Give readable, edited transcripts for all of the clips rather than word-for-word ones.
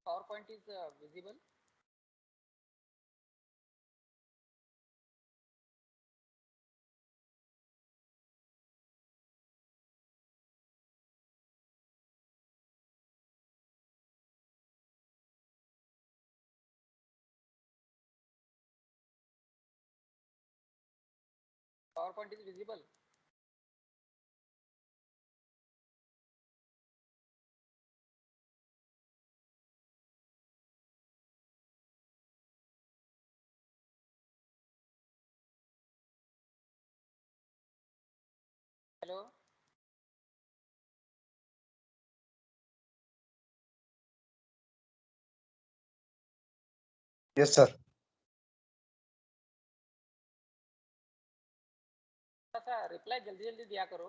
PowerPoint is visible. PowerPoint is visible. Hello. Yes, sir. थोड़ा सा reply जल्दी जल्दी दिया करो.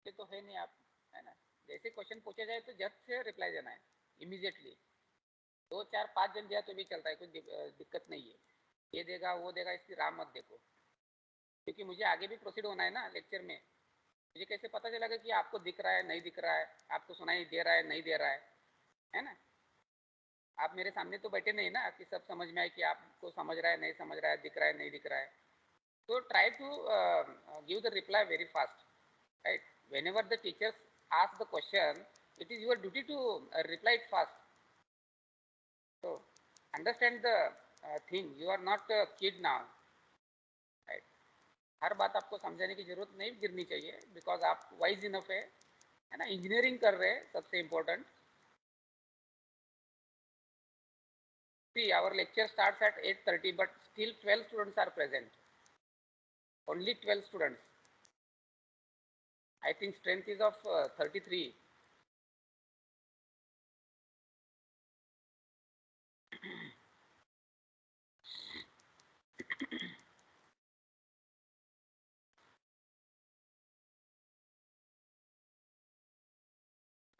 ये तो है नहीं आप, है ना. जैसे क्वेश्चन पूछे जाए तो जस्ट से रिप्लाई देना है इमीडिएटली. 2 4 5 जन दिया तो भी चलता है, कोई दिक्कत नहीं है. ये देगा वो देगा इसकी राह मत देखो, क्योंकि मुझे आगे भी प्रोसीड होना है ना लेक्चर में. मुझे कैसे पता चलेगा कि आपको दिख रहा है नहीं दिख रहा है, आपको सुनाई दे रहा है नहीं दे रहा है ना. आप मेरे सामने तो बैठे नहीं ना कि सब समझ में आए कि आपको समझ रहा है नहीं समझ रहा है, दिख रहा है नहीं दिख रहा है. तो try to give the reply very fast, right? Whenever the teachers ask the question, it is your duty to reply it fast. So understand the thing. You are not a kid now, right? हर बात आपको समझाने की जरूरत नहीं गिरनी चाहिए, because आप wise enough है ना. इंजीनियरिंग कर रहे हैं, सबसे important. See, our lecture starts at 8:30, but still 12 students are present. Only 12 students. I think strength is of 33.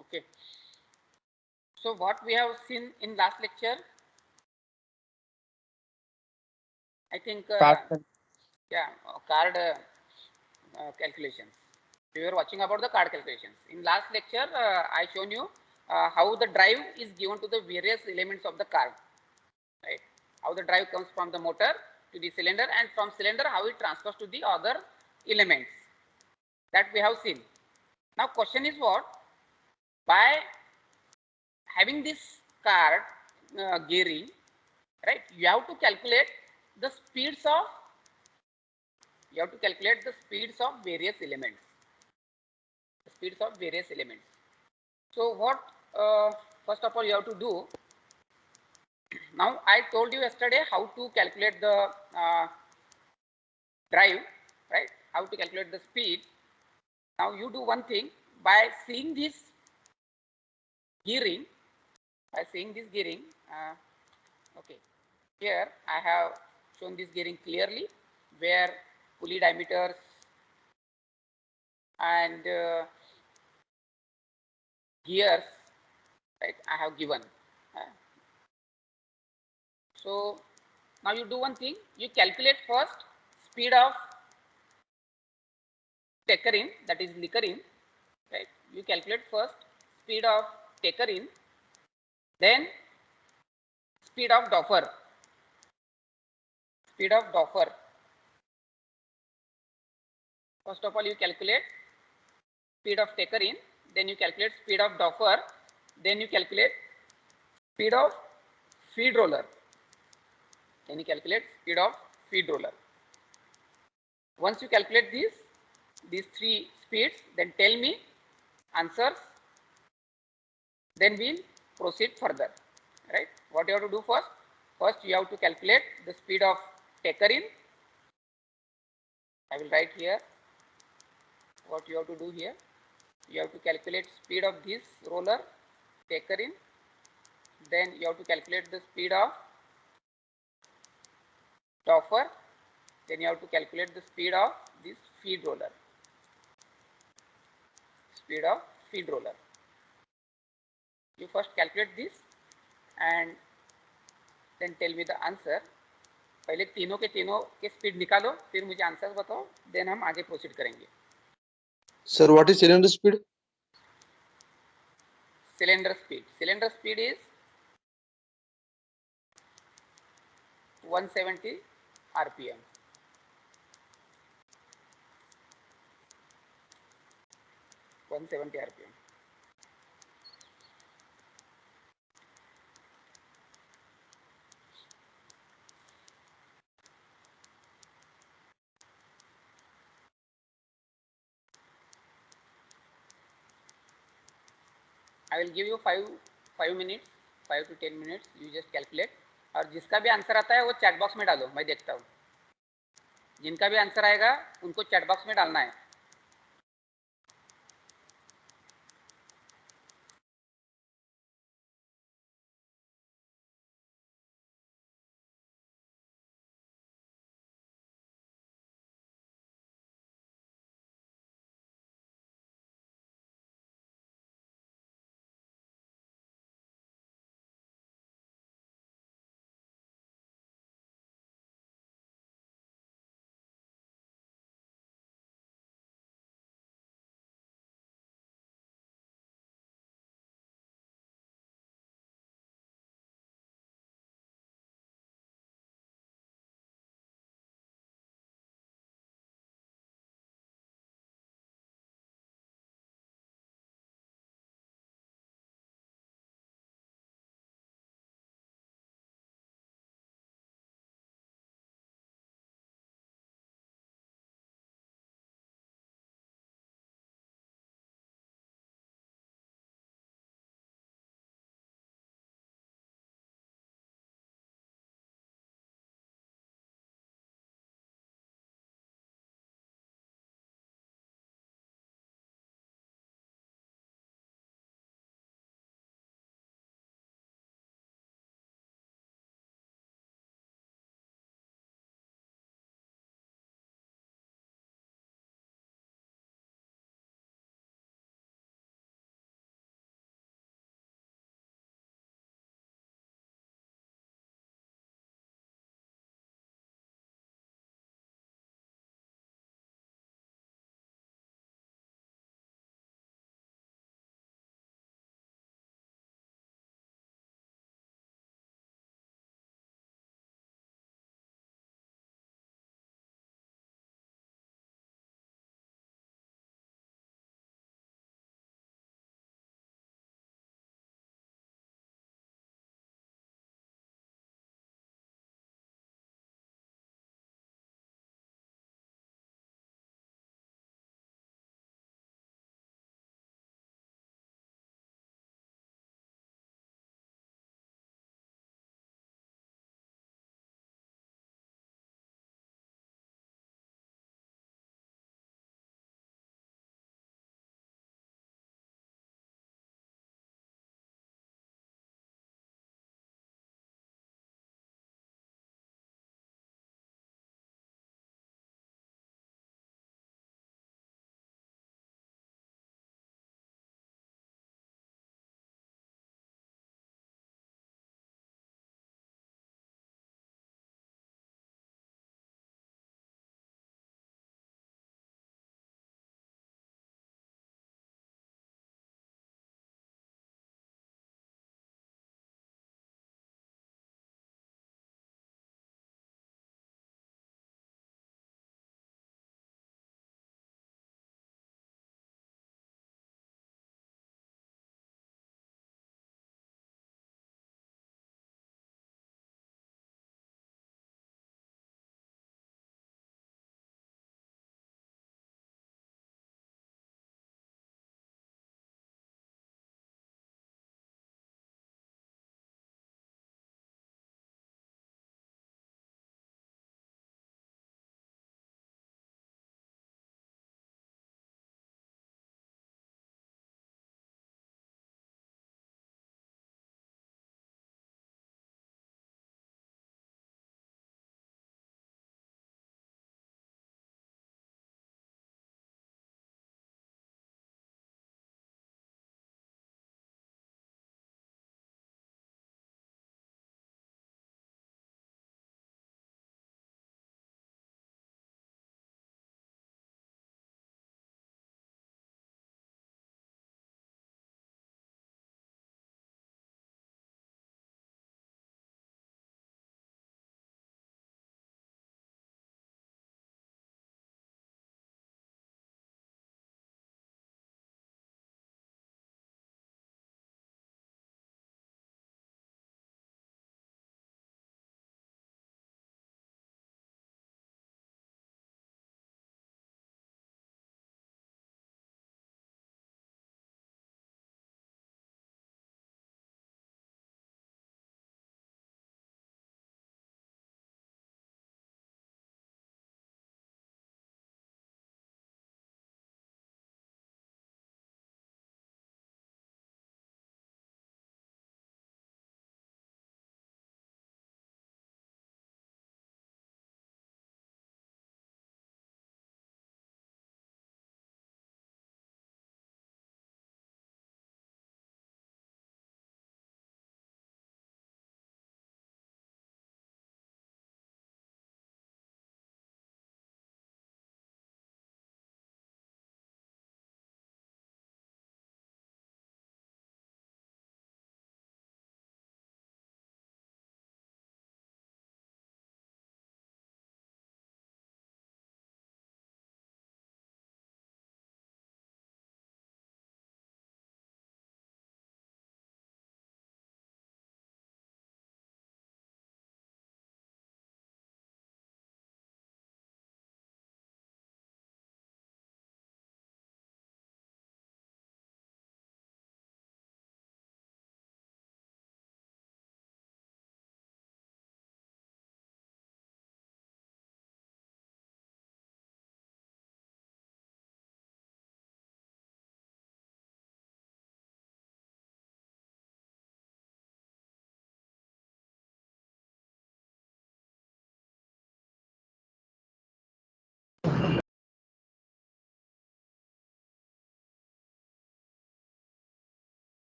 Okay. So what we have seen in last lecture, I think, Card. yeah, card calculations. We were watching about the card calculations. In last lecture, I shown you how the drive is given to the various elements of the card, right? How the drive comes from the motor to the cylinder, and from cylinder how it transfers to the other elements. That we have seen. Now question is what? By having this card gearing, right? You have to calculate the speeds of various elements. The speeds of various elements. So what first of all you have to do, now I told you yesterday how to calculate the drive, right? How to calculate the speed. Now you do one thing, by seeing this gearing, okay, here I have shown this gearing clearly, where pulley diameters and gears, right, I have given. So now you do one thing, you calculate first speed of taker in, that is liquor in, right? You calculate first speed of taker in, then speed of doffer. First of all you calculate speed of taker in, then you calculate speed of doffer, then you calculate speed of feed roller. Once you calculate these three speeds, then tell me answers, then we'll proceed further, right? What you have to do first? First you have to calculate the speed of taker in. I will write here what you have to do here. You have to calculate speed of this roller taker in, then you have to calculate the speed of doffer, then you have to calculate the speed of this feed roller. You first calculate this and then tell me the answer. पहले तीनों के speed निकालो, फिर मुझे answer बताओ, then हम आगे proceed करेंगे. Sir, what is cylinder speed? Cylinder speed. Cylinder speed is 170 RPM. RPM. I will give you 5 minutes, 5 to 10 minutes. You just calculate. और जिसका भी आंसर आता है वो चैट बॉक्स में डालो, मैं देखता हूँ. जिनका भी आंसर आएगा उनको चैट बॉक्स में डालना है.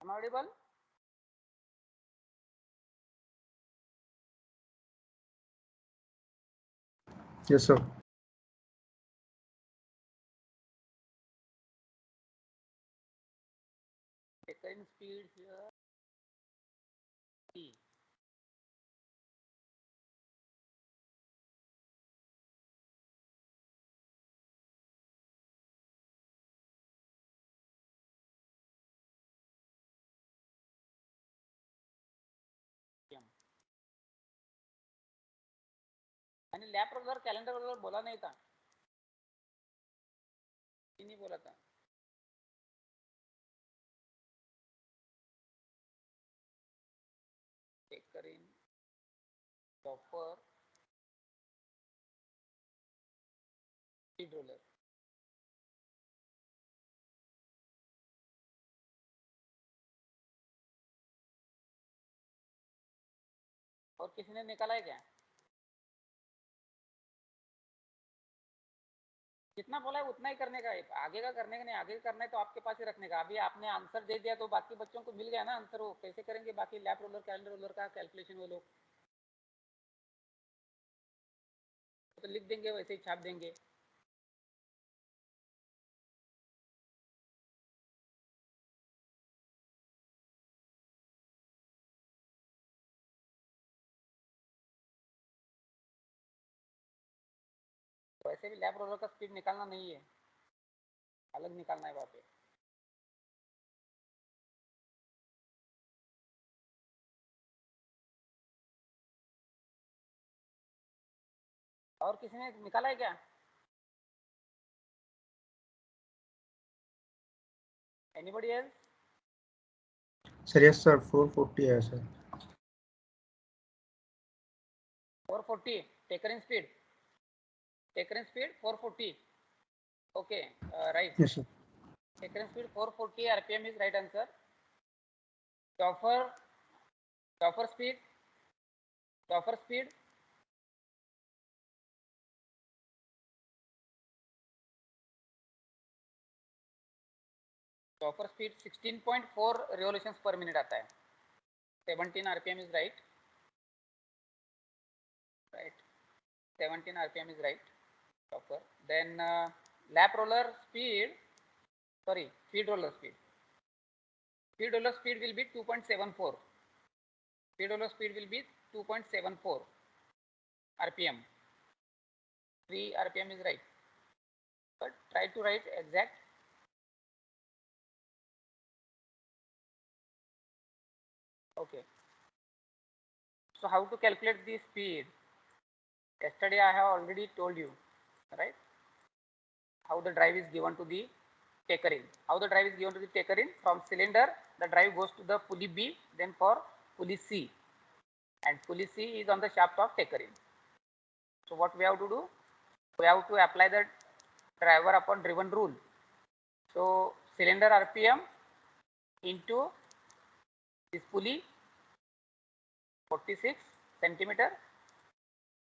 Am I audible? Yes, sir. Tapering speed here. T. मैंने लैप रोलर कैलेंडर रोलर बोला नहीं था, नहीं बोला था. Tapering, stopper, speed roller. और किसी ने निकाला है क्या? जितना बोला है उतना ही करने का है, आगे का करने का नहीं. आगे का करना है तो आपके पास ही रखने का. अभी आपने आंसर दे दिया तो बाकी बच्चों को मिल गया ना आंसर. वो कैसे करेंगे बाकी लैप रोलर कैलेंडर रोलर का कैलकुलेशन? वो लोग तो लिख देंगे, वैसे ही छाप देंगे. वैसे भी लैप रोलर का स्पीड निकालना नहीं है, अलग निकालना है वहाँ पे. और किसी ने निकाला है क्या? Anybody else? Sir, yes, sir. 440 है sir. 440 taker in speed. Taker in speed 440. Okay, right. Yes, sir. Taker in speed 440 RPM is right answer. Chauffeur speed, chauffeur speed. Chauffeur speed 16.4 revolutions per minute आता है. 17 RPM is right. Right. 17 RPM is right. Chauffeur. Then lap roller speed. Sorry, feed roller speed. Feed roller speed will be 2.74. Feed roller speed will be 2.74 RPM. 3 RPM is right. But try to write exact. Okay. So how to calculate the speed? Yesterday I have already told you, right? How the drive is given to the taker in. How the drive is given to the taker in? From cylinder, the drive goes to the pulley B, then for pulley C. And pulley C is on the shaft of taker in. So what we have to do? We have to apply the driver upon driven rule. So cylinder RPM into this pulley 46 centimeter,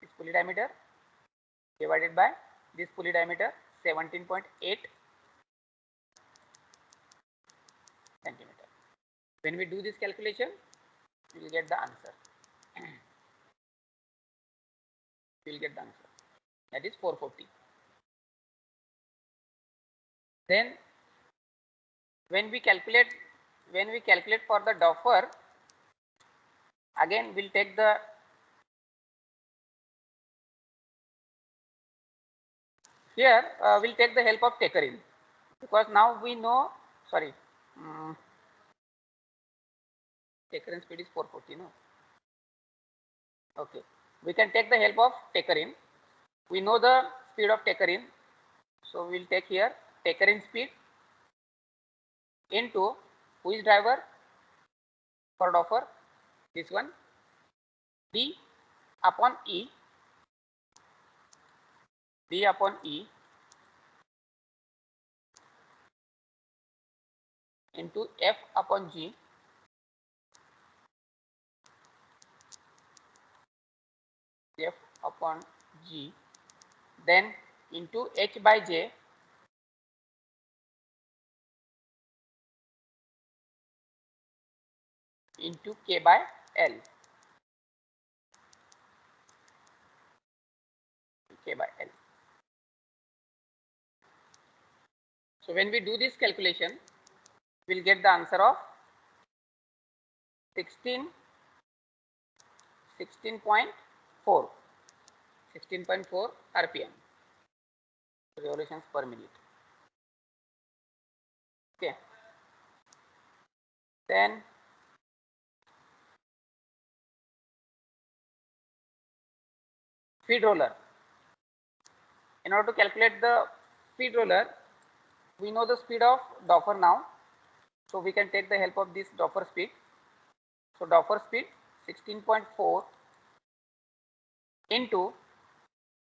this pulley diameter divided by this pulley diameter 17.8 centimeter. When we do this calculation, we will get the answer. We will get the answer. That is 440. Then when we calculate for the Doppler, again we'll take the here we'll take the help of taker in, because now we know, sorry, taker in speed is 440, no? Okay, we can take the help of taker in. We know the speed of taker in, so we'll take here taker in speed into who is driver for Doppler, this one, D upon E, D upon E into F upon G, F upon G, then into H by J, into K by L. K by L. So when we do this calculation, we'll get the answer of 16.4 RPM, revolutions per minute. Okay. Then feed roller. In order to calculate the feed roller, we know the speed of Doppler now, so we can take the help of this Doppler speed. So Doppler speed 16.4 into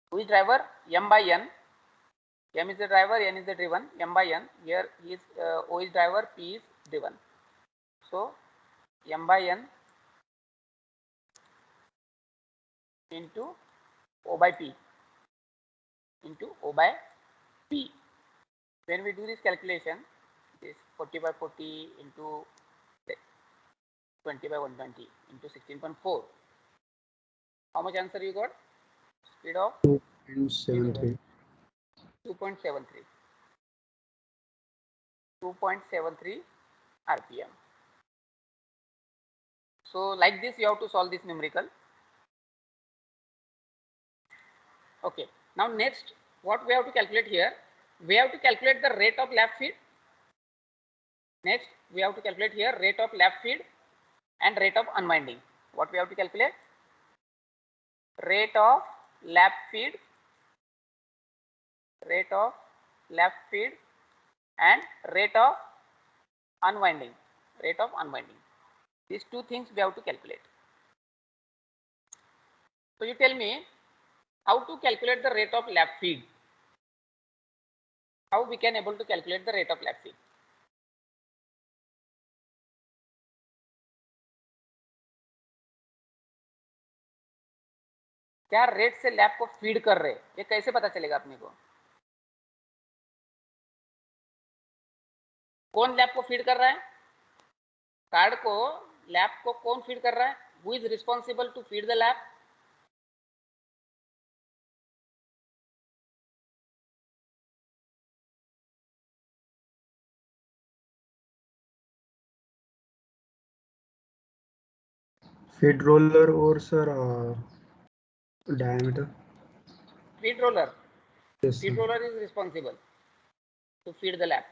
which driver? M by N. M is the driver, N is the driven. M by N. Here is O is driver, P is driven. So M by N into O by P into O by P. When we do this calculation, this 40 by 40 into 20 by 120 into 16.4. How much answer you got? Speed of 2.73. 2.73. 2.73 RPM. So like this you have to solve this numerical. Okay. Now next, what we have to calculate here? We have to calculate the rate of lap feed. Next, we have to calculate here rate of lap feed and rate of unwinding. What we have to calculate? Rate of lap feed, rate of lap feed and rate of unwinding. Rate of unwinding. These two things we have to calculate. So you tell me how to calculate the rate of lap feed. How we can able to calculate the rate of lap feed? क्या rate से lab को feed कर रहे, ये कैसे पता चलेगा अपने को? कौन लैब को फीड कर रहा है? कार्ड को लैब को कौन फीड कर रहा है? Who is responsible to feed the lab? Feed roller or sir diameter? Feed roller. Yes, Feed sir. roller is responsible to feed the lab.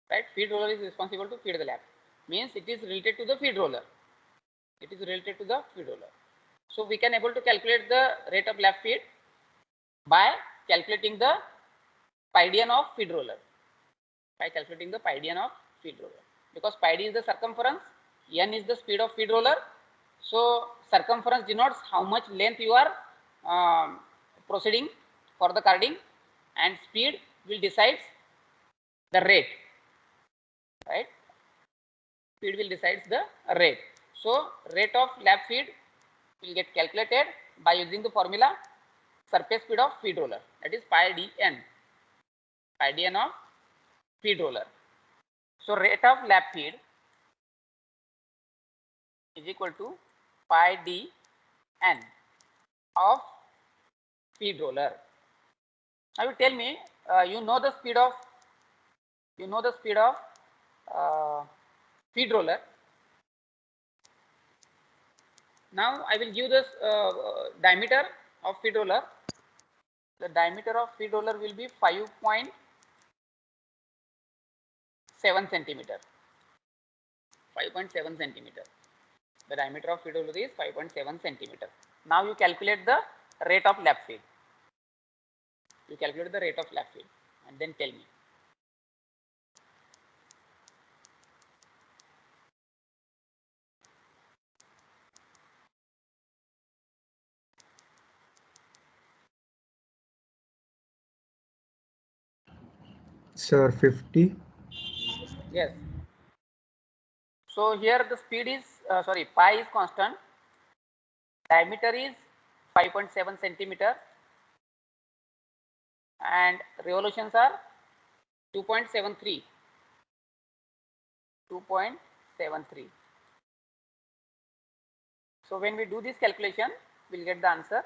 Right? Feed roller is responsible to feed the lab. Means it is related to the feed roller. It is related to the feed roller. So we can able to calculate the rate of lab feed by calculating the pi d n of feed roller. By calculating the pi d n of feed roller. Because pi d is the circumference, n is the speed of feed roller. So circumference denotes how much length you are proceeding for the carding, and speed will decide the rate, right? Speed will decide the rate. So rate of lap feed will get calculated by using the formula surface speed of feed roller, that is pi dn of feed roller. So rate of lap feed is equal to pi dn of feed roller. Now you tell me, you know the speed of feed roller. Now I will give this diameter of feed roller. The diameter of feed roller will be 5.7 centimeter. 5.7 centimeter. The diameter of feed roller is 5.7 centimeter. Now you calculate the rate of lap feed. You calculate the rate of lap feed and then tell me. Sir, 50. Yes. So here the speed is pi is constant. Diameter is 5.7 centimeter and revolutions are 2.73. 2.73. So when we do this calculation, we'll get the answer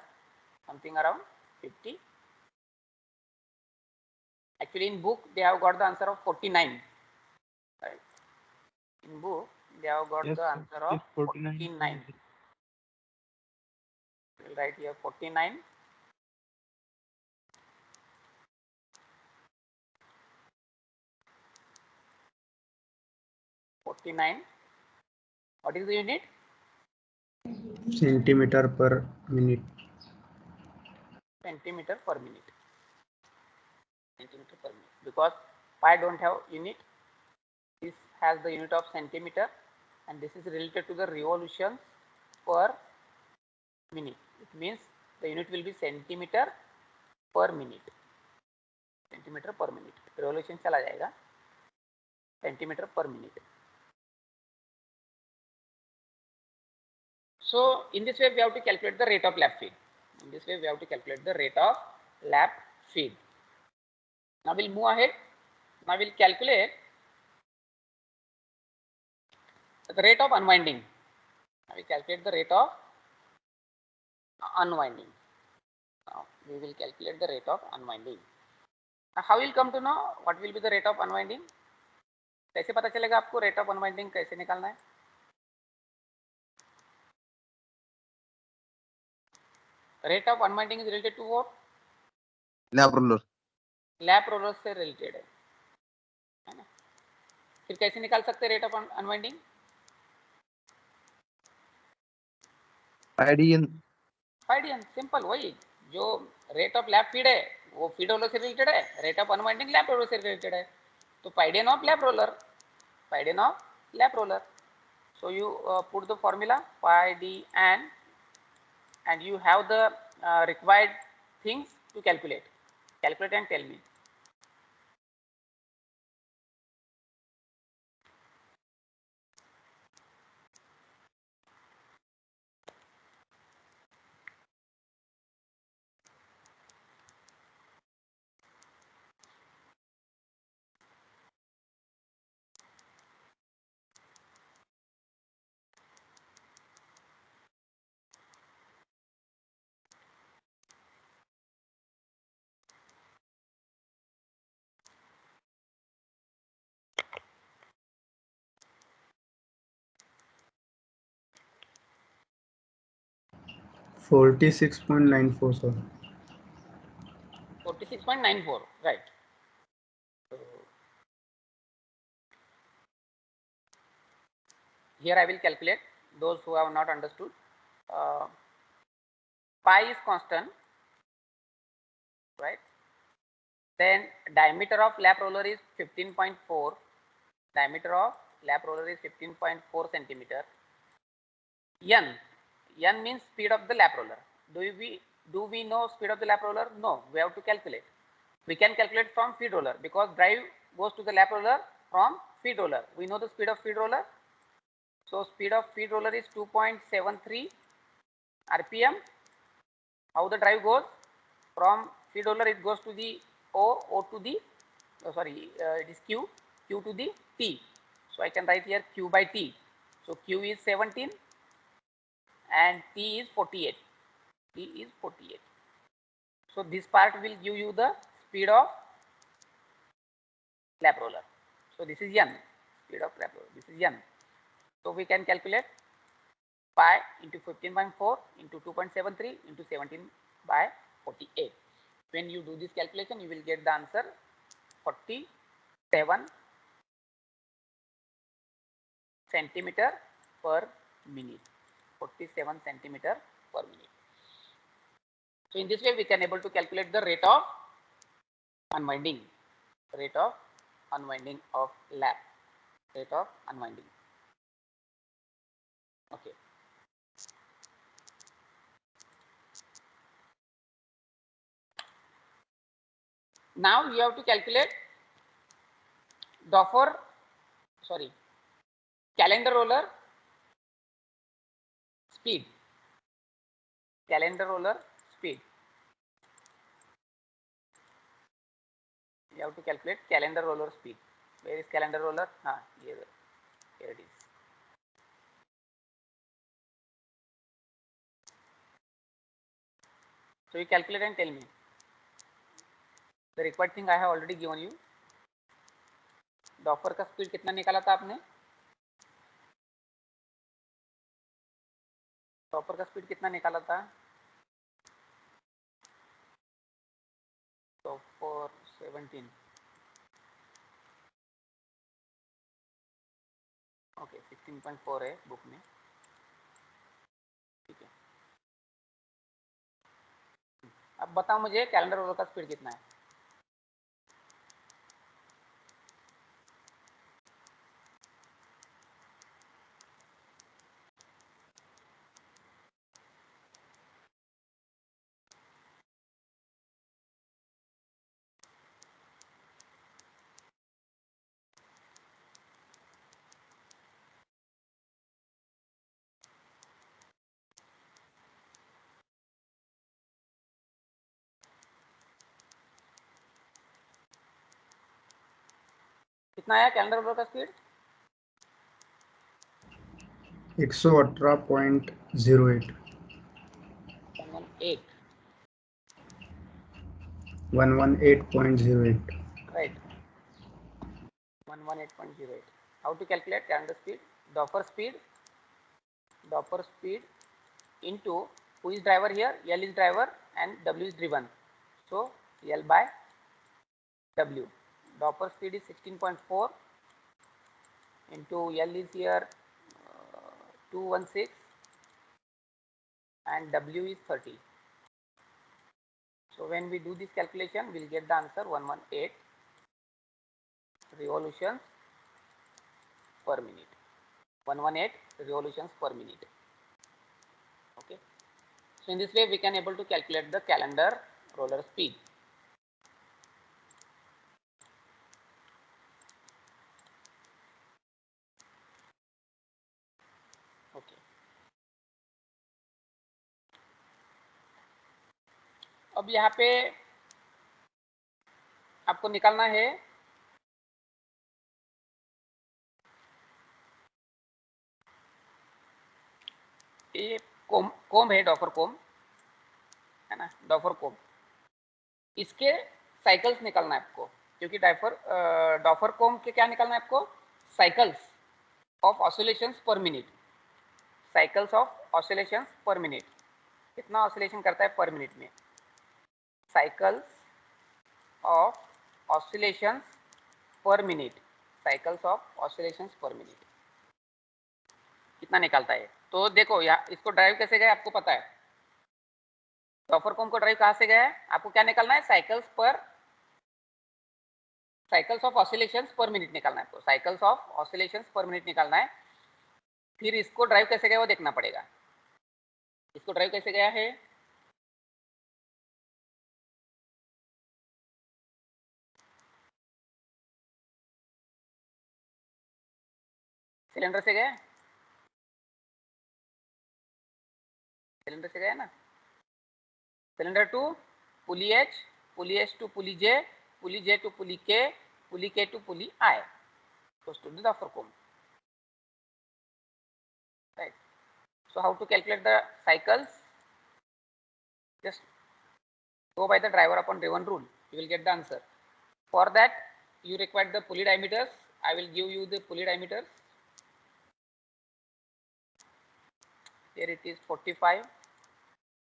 something around 50. Actually in book they have got the answer of 49, right? In book they have got Yes, the sir. answer of Yes, 49. 49. We'll write here 49. What is the unit? Centimeter per minute. Centimeter per minute. Centimeter per minute. Because pi don't have unit. This has the unit of centimeter, and this is related to the revolutions per minute. It means the unit will be centimeter per minute. Centimeter per minute. Revolution चला जाएगा. Centimeter per minute. So in this way we have to calculate the rate of lap feed. In this way we have to calculate the rate of lap feed. Now we'll move ahead. Now we'll calculate the rate of unwinding. Now we calculate the rate of unwinding. Now we will calculate the rate of unwinding. Now how will come to know what will be the rate of unwinding? कैसे पता चलेगा आपको rate of unwinding कैसे निकालना है? Rate of unwinding is related to what? Lap roller. Lap roller से related है ना? फिर कैसे निकाल सकते हैं रेट ऑफ अनवाइंडिंग? आइडियन सिंपल वही जो रेट ऑफ लैप फीड है वो फीड रोलर से रिलेटेड है, rate of unwinding lap roller से रिलेटेड है. तो pinion of lap roller, pinion of lap roller. So you put the formula pi d and you have the required things to calculate. Calculate and tell me. $46.94, sir. 46.94, right? So here I will calculate those who have not understood. Pi is constant, right? Then diameter of lap roller is 15.4. Diameter of lap roller is 15.4 centimeter. N means speed of the lap roller. Do we know speed of the lap roller? No, we have to calculate. We can calculate from feed roller because drive goes to the lap roller from feed roller. We know the speed of feed roller. So speed of feed roller is 2.73 RPM. How the drive goes? From feed roller it goes to the O to the, it is Q to the T. So I can write here Q by T. So Q is 17 and T is 48. T is 48. So this part will give you the speed of lap roller. So this is N, speed of lap roller. This is N. So we can calculate pi into 15.4 into 2.73 into 17 by 48. When you do this calculation, you will get the answer 47 centimeter per minute. 47 centimeter per minute. So in this way, we can able to calculate the rate of unwinding. Rate of unwinding of lap. Rate of unwinding. Okay. Now you have to calculate calendar roller speed. Calendar roller speed. You have to calculate calendar roller speed. Where is calendar roller? Here it is. So you calculate and tell me. The required thing I have already given you. Doppler का speed कितना निकाला था आपने? Doppler का speed कितना निकाला था? Doppler 17. Okay 16.4 है बुक में, ठीक है. अब बताओ मुझे कैलेंडर रोलर का स्पीड कितना है? कितना आया कैलेंडर रोलर का speed? 118.08. 118.08. Right. 118.08. How to calculate calendar speed? Doppler speed into who is driver here? L is driver and W is driven. So L by W. Doppler speed is 16.4 into L is here 216 and W is 30. So when we do this calculation, we'll get the answer 118 revolutions per minute. 118 revolutions per minute. Okay. So in this way we can able to calculate the calendar roller speed. Okay. अब यहाँ पे आपको निकालना है ये कोम है, doffer कोम है ना, डॉफर कोम. इसके साइकिल्स निकालना है आपको, क्योंकि डॉफर कोम के क्या निकालना है आपको? साइकिल्स ऑफ ऑसिलेशंस पर मिनट. साइकिल्स ऑफ ऑसिलेशंस पर मिनट, कितना ऑसिलेशन करता है पर मिनट में? साइकिल्स ऑफ ऑसिलेशंस पर मिनट. साइकिल्स ऑफ ऑसिलेशंस पर मिनट कितना निकालता है? तो देखो यहाँ इसको ड्राइव कैसे गए आपको पता है. डॉफर कोम को ड्राइव कहाँ से गया है? आपको क्या निकालना है? साइकिल्स ऑफ ऑसिलेशंस पर मिनट निकालना है आपको. साइकिल्स ऑफ ऑसिलेशंस पर मिनट निकालना है. फिर इसको ड्राइव कैसे गया वो देखना पड़ेगा. इसको ड्राइव कैसे गया है? सिलेंडर से गया, सिलेंडर से गया ना. Cylinder to pulley H to pulley J to pulley K to pulley I, goes to the doffer comb. Right. So how to calculate the cycles? Just go by the driver upon driven rule. You will get the answer. For that, you require the pulley diameters. I will give you the pulley diameters. Here it is 45.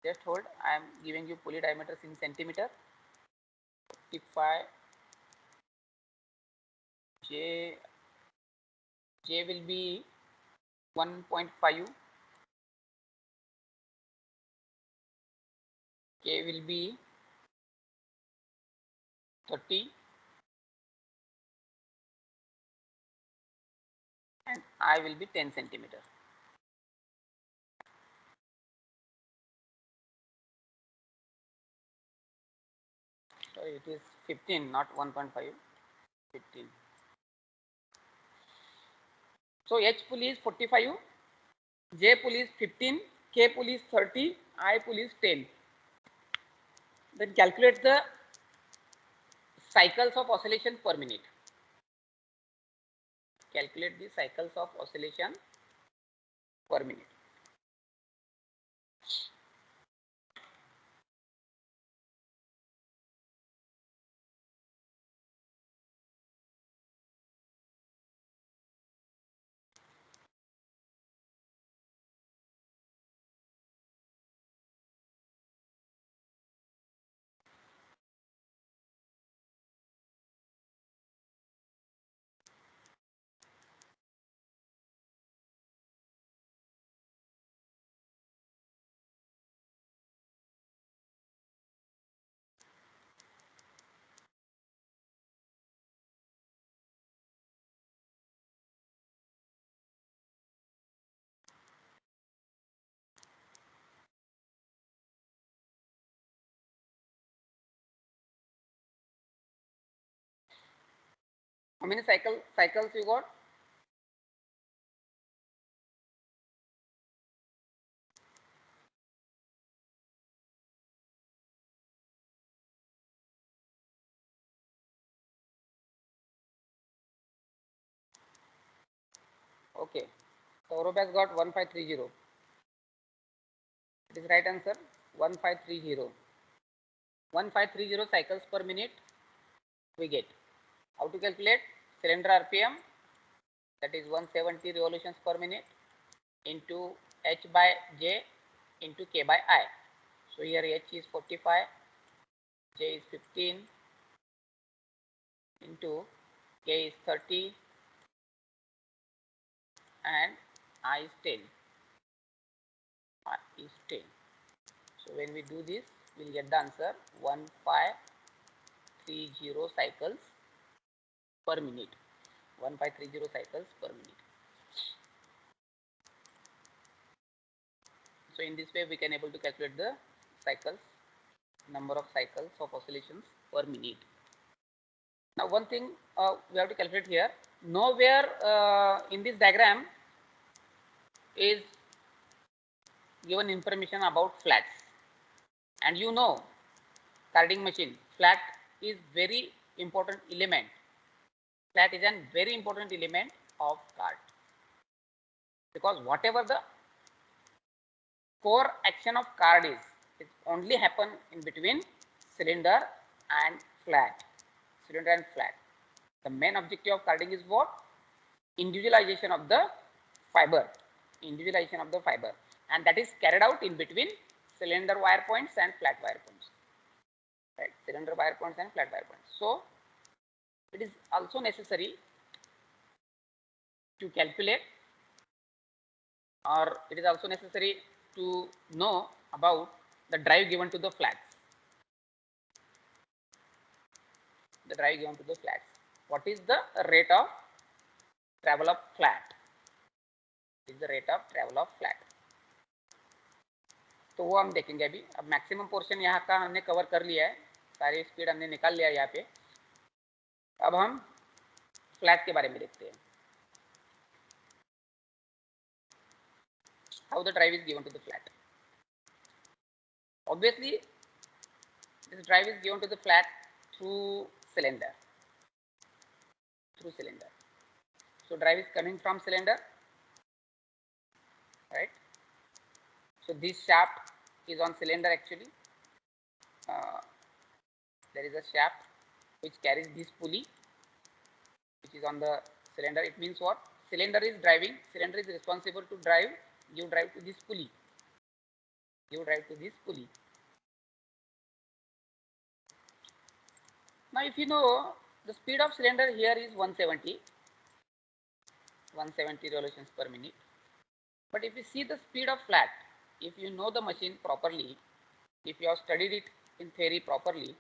Just hold. I am giving you pulley diameters in centimeter. 45. J will be 1.5. K will be 30 and I will be 10 centimeter. So it is 15, not 1.5, 15. So H pulley is 45, J pulley is 15, K pulley is 30, I pulley is 10. Then calculate the cycles of oscillation per minute. Calculate the cycles of oscillation per minute. How many cycles you got? Okay. Saurabh has got 1530. It is right answer. 1530. 1530 cycles per minute we get. How to calculate? Cylinder RPM, that is 170 revolutions per minute, into H by J into K by I. So here H is 45, J is 15, into K is 30 and I is 10. I is 10. So when we do this, we'll get the answer 1530 cycles per minute. 1530 cycles per minute. So in this way we can able to calculate the cycles, number of cycles of oscillations per minute. Now one thing we have to calculate here, nowhere in this diagram is given information about flats, and you know carding machine, flat is very important element. Flat is a very important element of card, because whatever the core action of card is, it only happen in between cylinder and flat. Cylinder and flat. The main objective of carding is what? Individualization of the fiber. Individualization of the fiber, and that is carried out in between cylinder wire points and flat wire points. Right? Cylinder wire points and flat wire points. So it is also necessary to calculate, or it is also necessary to know about the drive given to the flats. The drive given to the flats. What is the rate of travel of flat? Is the rate of travel of flat. तो वो हम देखेंगे अभी. अब maximum portion यहाँ का हमने cover कर लिया है, सारी स्पीड हमने निकाल लिया है यहाँ पे. अब हम फ्लैट के बारे में देखते हैं. How the drive is given to the flat. Obviously, this drive is given to the flat through cylinder. Through cylinder. So drive is coming from cylinder, right? So this shaft is on cylinder actually. There is a shaft which carries this pulley, which is on the cylinder. It means what? Cylinder is driving. Cylinder is responsible to drive. You drive to this pulley. You drive to this pulley. Now, if you know the speed of cylinder here is 170 revolutions per minute. But if you see the speed of flat, if you know the machine properly, if you have studied it in theory properly,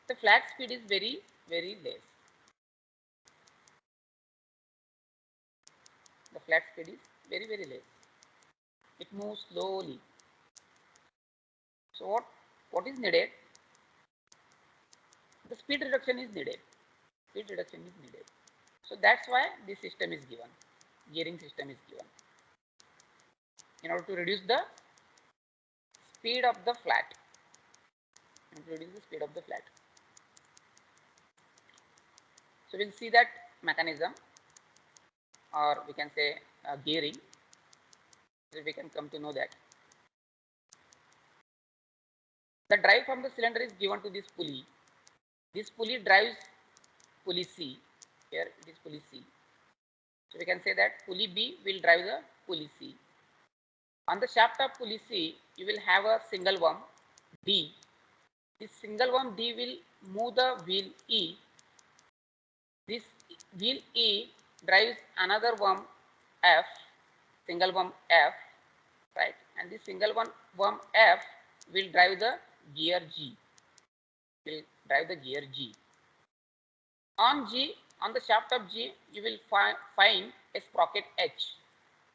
the flat speed is very, very less. The flat speed is very, very less. It moves slowly. So what is needed? The speed reduction is needed. Speed reduction is needed. So that's why this system is given. Gearing system is given. In order to reduce the speed of the flat. Reduce the speed of the flat. So we'll see that mechanism, or we can say gearing. So we can come to know that. The drive from the cylinder is given to this pulley. This pulley drives pulley C. Here it is pulley C. So we can say that pulley B will drive the pulley C. On the shaft of pulley C, you will have a single worm D. This single worm D will move the wheel E. This wheel E drives another worm F, single worm F, right? And this single worm F will drive the gear G. Will drive the gear G. On G, on the shaft of G, you will find a sprocket H.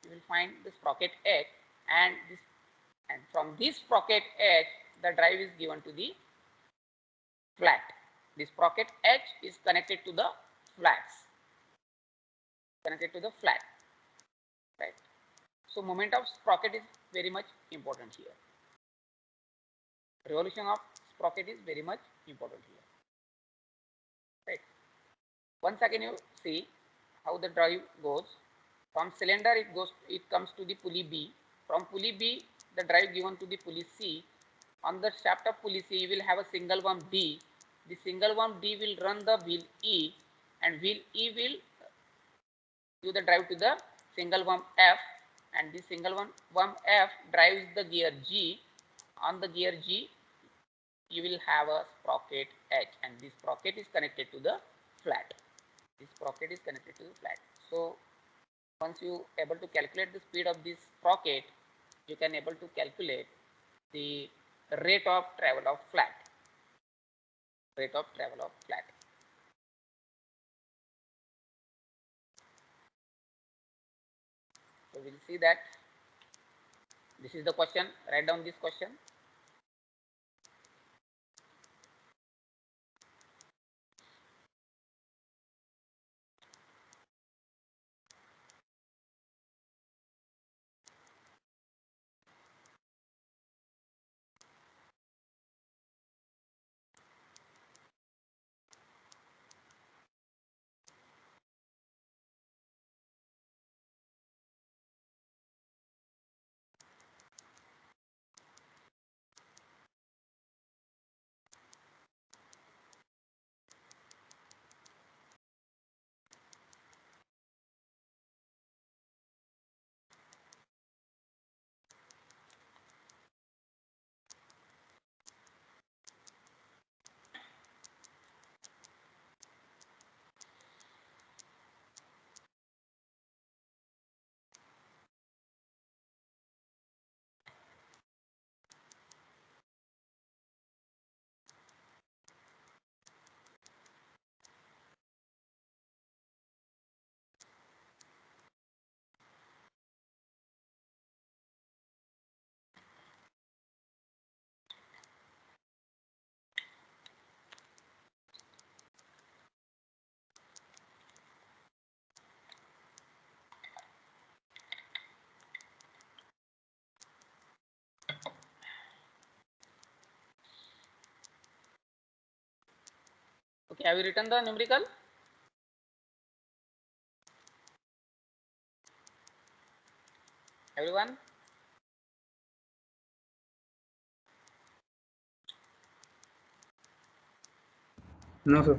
You will find the sprocket H, and from this sprocket H, the drive is given to the flat. This sprocket H is connected to the flats. connected to the flat, right? So moment of sprocket is very much important here. Revolution of sprocket is very much important here, right? Once again you see how the drive goes. From cylinder it comes to the pulley B. From pulley B, the drive given to the pulley C. On the shaft of pulley C, you will have a single worm D. The single worm D will run the wheel E, and wheel E will give the drive to the single worm F, and the single worm F drives the gear G. On the gear G, you will have a sprocket H, and this sprocket is connected to the flat. This sprocket is connected to the flat. So once you able to calculate the speed of this sprocket, you can able to calculate the rate of travel of flat. Rate of travel of flat. So we'll see that. This is the question. Write down this question. Okay, have you written the numerical? Everyone? No, sir.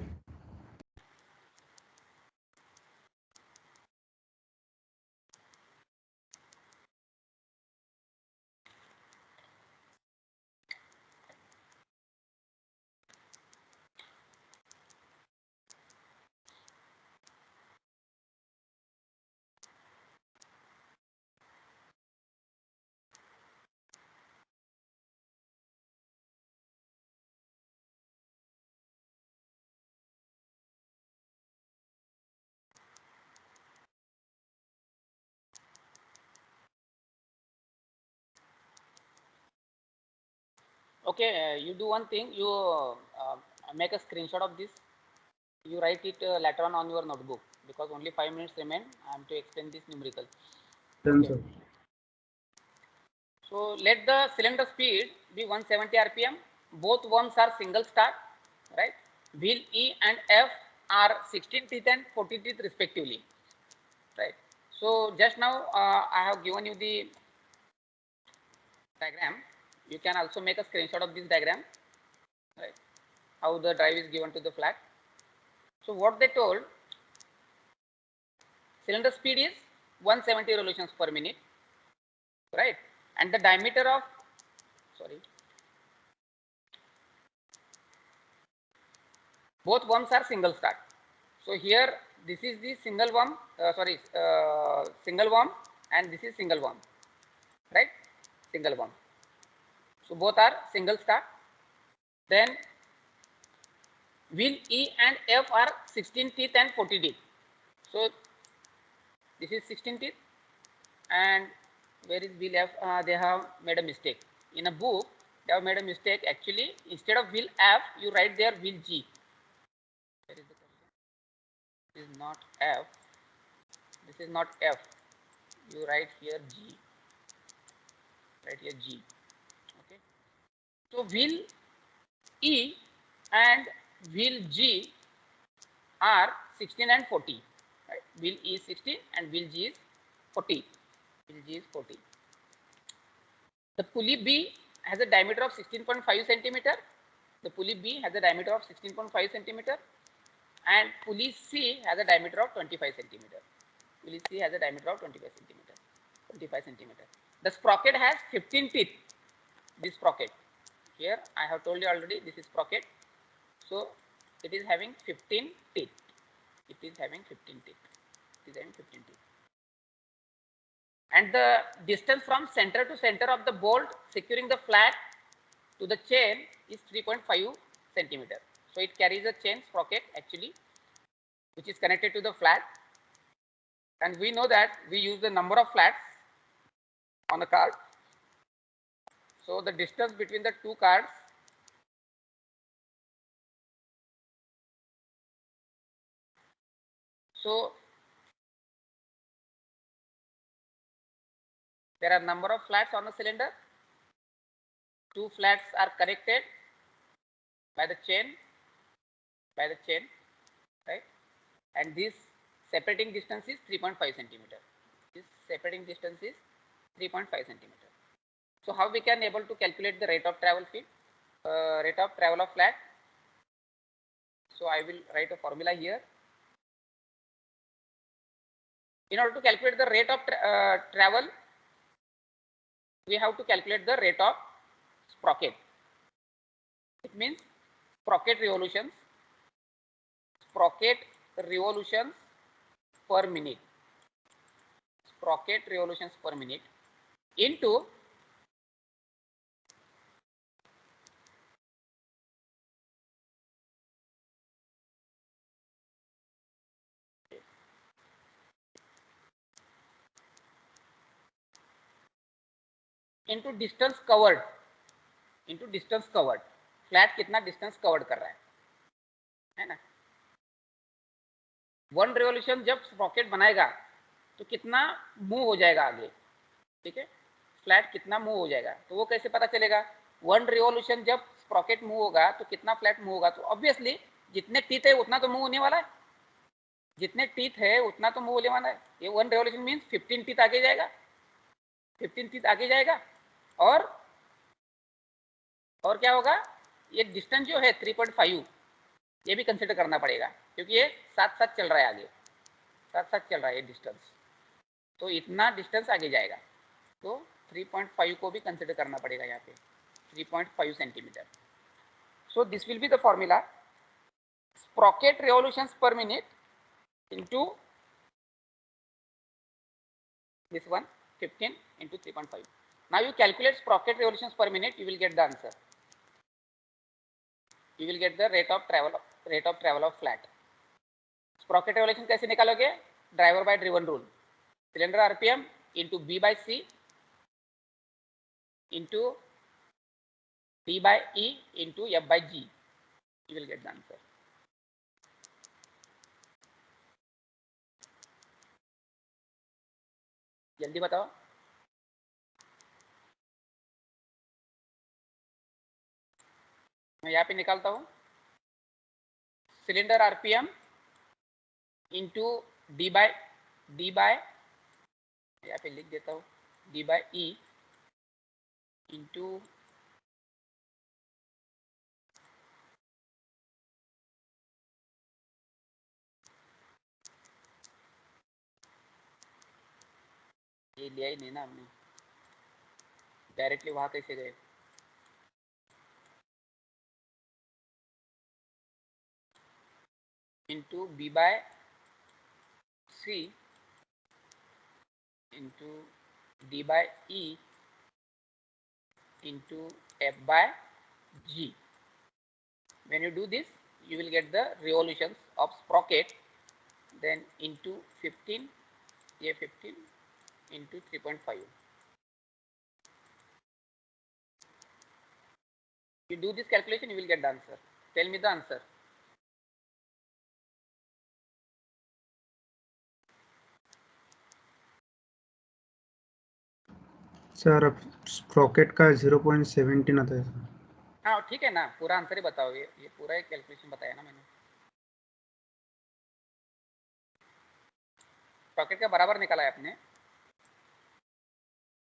Okay, you do one thing. You make a screenshot of this. You write it later on your notebook, because only 5 minutes remain. I am to explain this numerical. Done, Okay. sir. So let the cylinder speed be 170 rpm. Both worms are single start, right? Wheel E and F are 16 teeth and 40 teeth respectively, right? So just now I have given you the diagram. You can also make a screenshot of this diagram, right? How the drive is given to the flat. So what they told, cylinder speed is 170 revolutions per minute, right? And the diameter of, both worms are single start. So here this is the single worm, single worm, and this is single worm, right? Single worm. So both are single start. Then wheel E and F are 16 teeth and 40 teeth. So this is 16 teeth, and where is wheel F? They have made a mistake. In a book, they have made a mistake. Actually, instead of wheel F, you write there wheel G. Where is the question? It is not F. This is not F. You write here G. Write here G. Okay. So wheel E and wheel G are 16 and 40. Right? Wheel E is 16 and wheel G is 40. Wheel G is 40. The pulley B has a diameter of 16.5 centimeter. The pulley B has a diameter of 16.5 centimeter, and pulley C has a diameter of 25 centimeter. Pulley C has a diameter of 25 centimeter. 25 centimeter. The sprocket has 15 teeth. This sprocket here I have told you already. This is sprocket. So it is having 15 teeth. It is having 15 teeth. It is having 15 teeth. And the distance from center to center of the bolt securing the flat to the chain is 3.5 centimeter. So it carries a chain sprocket actually, which is connected to the flat. And we know that we use the number of flats on a card. So the distance between the two cards so there are number of flats on the cylinder. Two flats are connected by the chain, right? And this separating distance is 3.5 centimeter. This separating distance is 3.5 centimeter. So how we can able to calculate the rate of travel field, rate of travel of flat? So I will write a formula here. In order to calculate the rate of travel, we have to calculate the rate of sprocket. It means sprocket revolutions per minute. Sprocket revolutions per minute into distance covered. Flat कितना distance covered कर रहा है ना. One revolution जब Sprocket बनाएगा तो कितना move हो जाएगा आगे. ठीक है, फ्लैट कितना मूव हो जाएगा तो वो कैसे पता चलेगा. वन रिवॉल्यूशन जब स्प्रॉकेट मूव होगा तो कितना फ्लैट मूव होगा. तो ऑब्वियसली जितने टीथ है उतना तो मूव होने वाला है. जितने टीथ है उतना तो मूव होने वाला है. ये वन रिवॉल्यूशन मीन्स 15 टीथ आगे जाएगा. 15 टीथ आगे जाएगा और क्या होगा. ये डिस्टेंस जो है 3.5 ये भी कंसिडर करना पड़ेगा क्योंकि ये साथ साथ चल रहा है. आगे साथ साथ चल रहा है ये डिस्टेंस. तो इतना डिस्टेंस आगे जाएगा तो 3.5 को भी कंसिडर करना पड़ेगा यहाँ पे. 3.5 centimetre. So this will be the formula. Sprocket revolutions पर minute into this one 15 into 3.5. Now you calculate sprocket revolutions per minute, you will get the answer. You will get the rate of travel of flat. Sprocket revolution कैसे निकालोगे. Driver by driven rule. Cylinder RPM into B by C into D by E into F by G. You will get the answer. जल्दी बताओ. मैं यहाँ पे निकालता हूँ. Cylinder RPM into D by यहाँ पे लिख देता हूँ डी बाय ई इंटू ये लिया ही नहीं ना हमने. डायरेक्टली वहां कैसे गए. Into B by C into D by E into F by G. When you do this, you will get the revolutions of sprocket. Then into 15, A 15 into 3.5. You do this calculation, you will get the answer. Tell me the answer. Sir अब Sprocket का 0.17 आता है sir. हाँ ठीक है ना, पूरा answer ही बताओ, ये पूरा एक कैलकुलेशन बताया ना मैंने। स्प्रॉकेट का बराबर निकाला है आपने,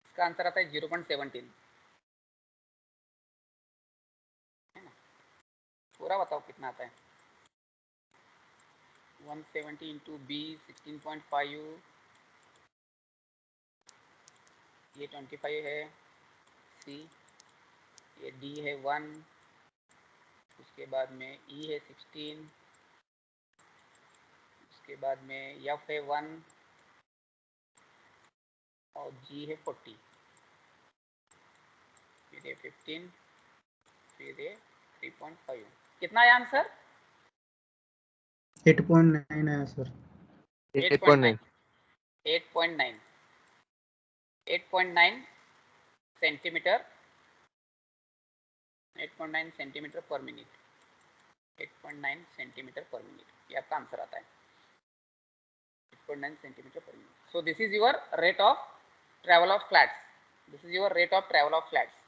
इसका आंसर आता है 0.17, है ना। पूरा बताओ कितना आता है। 170 इंटू बी 16.5, ये 25 है, सी ये डी है 1, उसके बाद में ई है 16, उसके बाद में एफ है 1 और जी है 40, फिर ये 15, फिर ये 3.5। कितना है आंसर? 8.9 आया सर। 8.9 8.9 8.9 सेंटीमीटर, 8.9 सेंटीमीटर पर मिनट, 8.9 सेंटीमीटर पर मिनट, ये आपका आंसर आता है, 8.9 सेंटीमीटर पर minute. So this is your rate of travel of flats, this is your rate of travel of flats,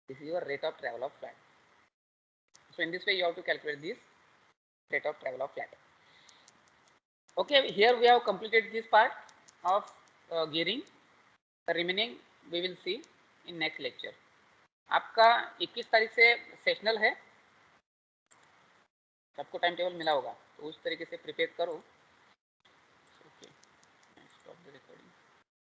this is your rate of travel of flat. So in this way you have to calculate this rate of travel of flat. Okay, here we have completed this part of gearing. The remaining we will see in next lecture. आपका 21 तारीख से sessional है, सबको time table मिला होगा, तो उस तरीके से प्रिपेयर करो।